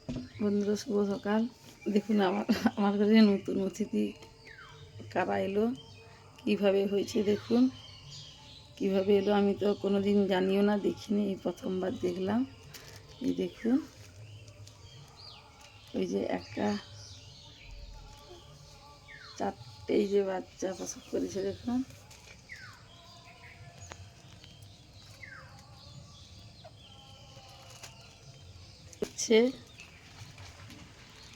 বন্ধুরা, শুভ সকাল। দেখুন আমার আমার কাছে নতুন অতিথি কারা এলো, কীভাবে হয়েছে দেখুন। কিভাবে এলো আমি তো কোনো দিন জানিও না, দেখিনি, এই প্রথমবার দেখলাম। এই দেখুন, ওই যে একটা চারটেই যে বাচ্চা প্রসব করেছে দেখুন। হচ্ছে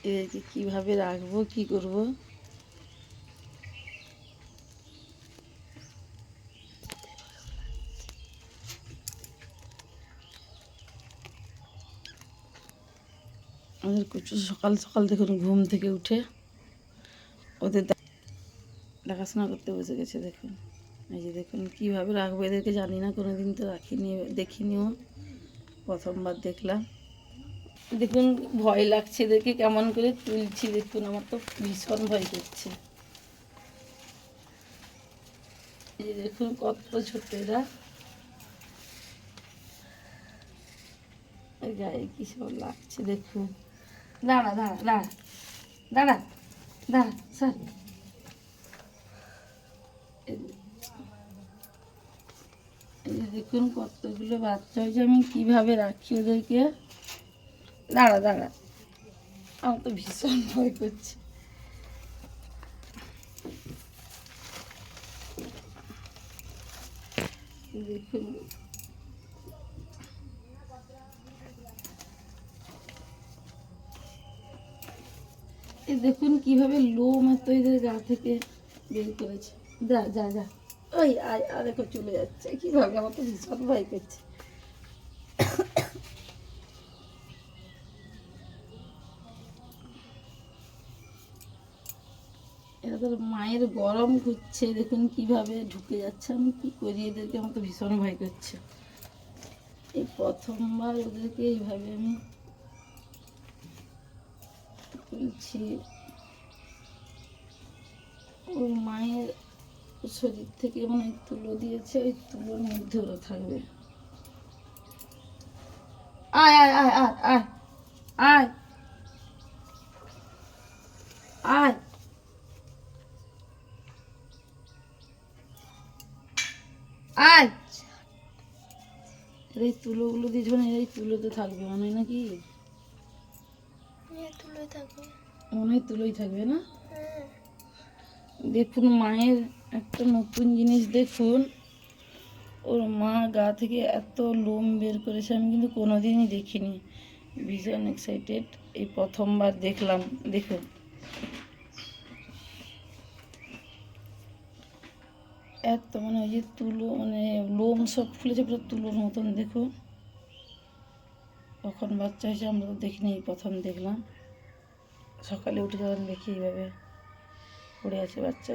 এদেরকে কীভাবে রাখবো, কি করব। আমাদের কুচু সকাল সকাল দেখুন ঘুম থেকে উঠে ওদের দেখাশোনা করতে বসে গেছে দেখুন। এই যে দেখুন কীভাবে রাখবো এদেরকে, জানি না, কোনো দিন তো রাখিনি, দেখিনিও, প্রথমবার দেখলাম। দেখুন ভয় লাগছে এদেরকে কেমন করে তুলছি দেখুন, আমার তো ভীষণ ভয় করছে। এই যে দেখুন কত ছোট এরা, গায়ে কি সব লাগছে দেখুন। দাঁড়া দাঁড়া দাঁড়া দাঁড়া দাঁড়া স্যার। এই যে দেখুন কতগুলো বাচ্চা হয়েছে, আমি কীভাবে রাখি ওদেরকে। দাঁড়া দাঁড়া, আমার তো ভীষণ ভয় করছে। দেখুন এই দেখুন কীভাবে লোম এত এদের গা থেকে বের করেছে। যা যা যা, ওই আয়, আর দেখো চলে যাচ্ছে কীভাবে, আমার তো ভীষণ ভয় করছে। এরা তো মায়ের গরম করছে দেখুন কীভাবে ঢুকে যাচ্ছে, আমি কী করি এদেরকে, আমার তো ভীষণ ভয় করছে। এই প্রথমবার ওদেরকে এইভাবে আমি তুলছি। ওর মায়ের শরীর থেকে মানে তুলো দিয়েছে, ওই তুলোর মধ্যে ওরা থাকবে। আয় আয় আয় আয় আয় আয় আয় আয়, এই তুলোগুলো দিয়েছে মানে এই তুলোতে থাকবে মনে হয়, নাকি মনে হয় তুলোই থাকবে না। দেখুন মায়ের একটা নতুন জিনিস দেখুন, ওর মা গা থেকে এত লোম বের করেছে, আমি কিন্তু কোনোদিনই দেখিনি। ভীষণ এক্সাইটেড, এই প্রথমবার দেখলাম। দেখুন এত মানে ওই যে তুলো, মানে লোম সব ফুলেছে পুরো তুলোর মতন দেখুন। কখন বাচ্চা হয়েছে আমরা তো দেখিনি, প্রথম দেখলাম। সকালে উঠে যখন দেখি এইভাবে পড়ে আছে বাচ্চা।